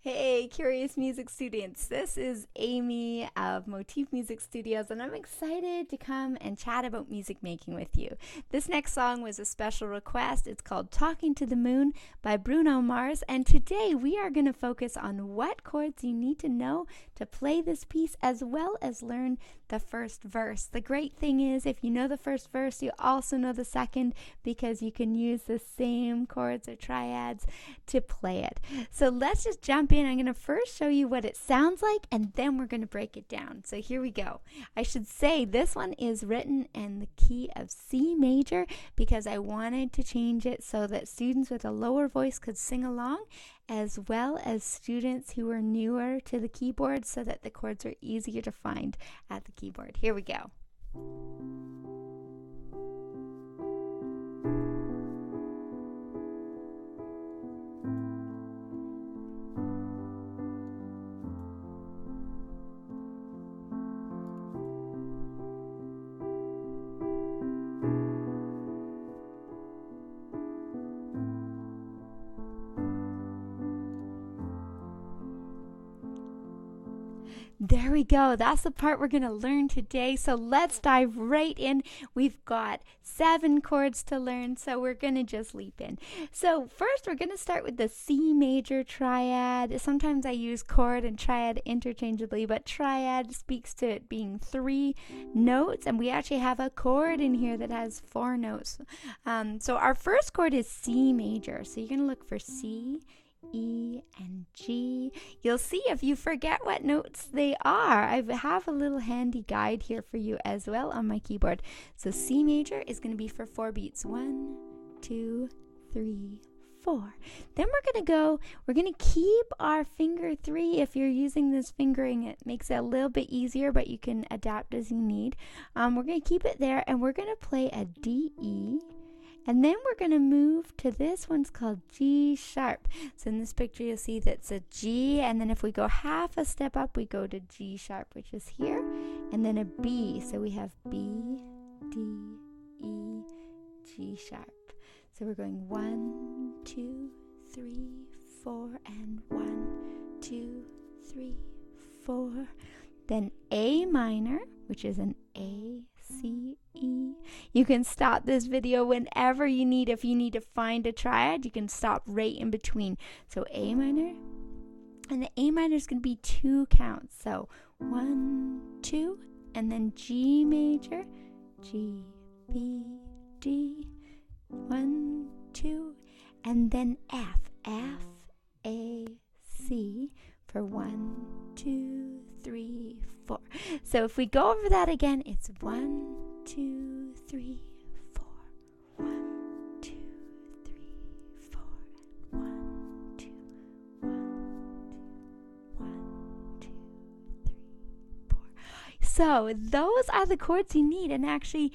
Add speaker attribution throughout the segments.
Speaker 1: Hey, curious music students. This is Amie of Motif Music Studios, and I'm excited to come and chat about music making with you. This next song was a special request. It's called Talking to the Moon by Bruno Mars, and today we are going to focus on what chords you need to know to play this piece, as well as learn the first verse. The great thing is, if you know the first verse, you also know the second, because you can use the same chords or triads to play it. So let's just jump in. I'm going to first show you what it sounds like, and then we're going to break it down. So here we go. I should say this one is written in the key of C major because I wanted to change it so that students with a lower voice could sing along, as well as students who are newer to the keyboard, so that the chords are easier to find at the keyboard. Here we go. There we go. That's the part we're going to learn today. So let's dive right in. We've got 7 chords to learn, so we're going to just leap in. So first, we're going to start with the C major triad. Sometimes I use chord and triad interchangeably, but triad speaks to it being 3 notes, and we actually have a chord in here that has 4 notes. So our first chord is C major. So you're going to look for C, E, and G. You'll see if you forget what notes they are. I have a little handy guide here for you as well on my keyboard. So C major is going to be for 4 beats. 1, 2, 3, 4. Then we're going to keep our finger 3. If you're using this fingering, it makes it a little bit easier, but you can adapt as you need. We're going to keep it there, and we're going to play a D, E. And then we're going to move to this one's called G sharp. So in this picture, you'll see that's a G. And then if we go half a step up, we go to G sharp, which is here. And then a B. So we have B, D, E, G sharp. So we're going 1, 2, 3, 4, and 1, 2, 3, 4. Then A minor, which is an A, C, E. You can stop this video whenever you need. If you need to find a triad, you can stop right in between. So A minor, and the A minor is going to be 2 counts. So 1, 2, and then G major, G, B, D, 1, 2, and then F, F, A, C for 1, 2, 3, 4. So if we go over that again, it's 1, 2, 3, 4. 1, 2, 3, 4. 1, 2, 1, 2, 1, 2, 3, 4. So those are the chords you need, and actually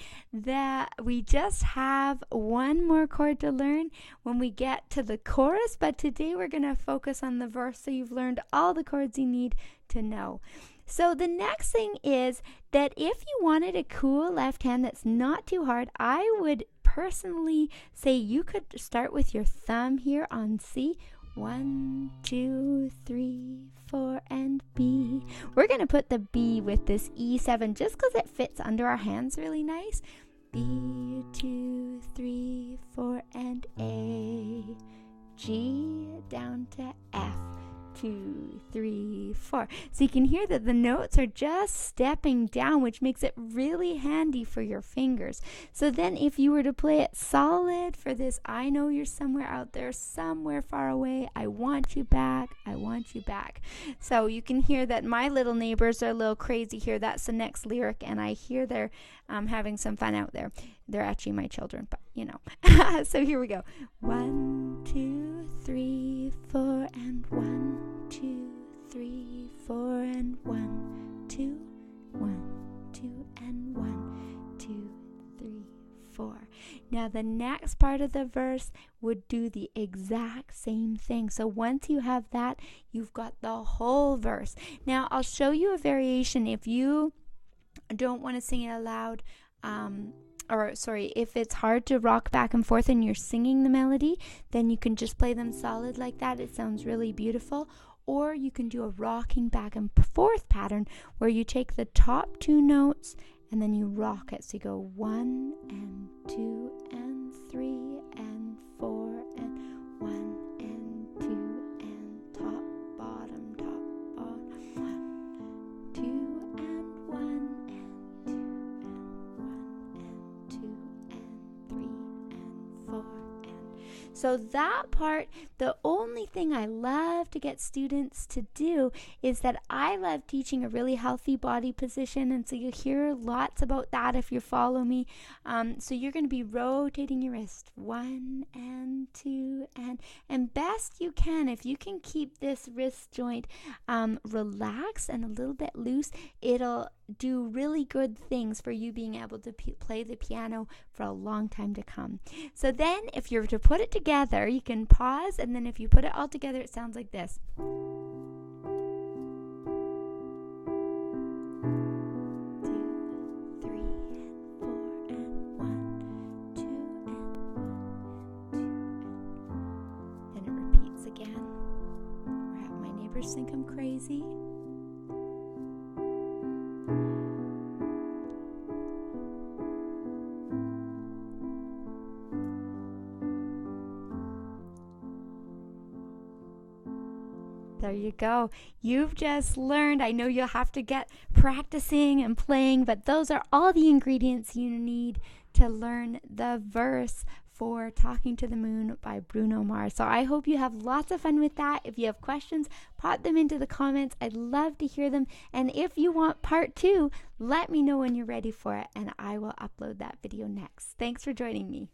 Speaker 1: we just have one more chord to learn when we get to the chorus, but today we're going to focus on the verse, so you've learned all the chords you need to know. So the next thing is that if you wanted a cool left hand that's not too hard, I would personally say you could start with your thumb here on C. 1, 2, 3, 4, and B. We're going to put the B with this E7 just because it fits under our hands really nice. B, 2, 3, 4, and A. G down to F. 2, 3, 4. So you can hear that the notes are just stepping down, which makes it really handy for your fingers. So then if you were to play it solid for this, I know you're somewhere out there, somewhere far away, I want you back, I want you back. So you can hear that my little neighbors are a little crazy here. That's the next lyric, and I hear they're having some fun out there. They're actually my children, but you know. So here we go. 1, 2, 3, 4, and 1, 2, 3, 4, and 1, 2, 1, 2, and 1, 2, 3, 4. Now the next part of the verse would do the exact same thing. So once you have that, you've got the whole verse. Now I'll show you a variation if you don't want to sing it aloud. if it's hard to rock back and forth and you're singing the melody, then you can just play them solid like that. It sounds really beautiful. Or you can do a rocking back and forth pattern where you take the top 2 notes and then you rock it. So you go 1 and 2 and 3 and 4 and 1 and 2 and top, bottom, 1, 2 and 1 and 2 and 1 and 2 and 3 and 4 and so that part, the only thing I love to get students to do is that I love teaching a really healthy body position, and so you'll hear lots about that if you follow me. So you're going to be rotating your wrist 1 and 2 and best you can, if you can keep this wrist joint relaxed and a little bit loose, it'll do really good things for you being able to play the piano for a long time to come. So then if you're to put it together, you can pause, and then if you put it all together, it sounds like this. 2, 3 and 4 and 1, 2 and 1 and 2 and it repeats again. We're having my neighbors think I'm crazy. There you go. You've just learned. I know you'll have to get practicing and playing, but those are all the ingredients you need to learn the verse for Talking to the Moon by Bruno Mars. So I hope you have lots of fun with that. If you have questions, pop them into the comments. I'd love to hear them. And if you want part 2, let me know when you're ready for it, and I will upload that video next. Thanks for joining me.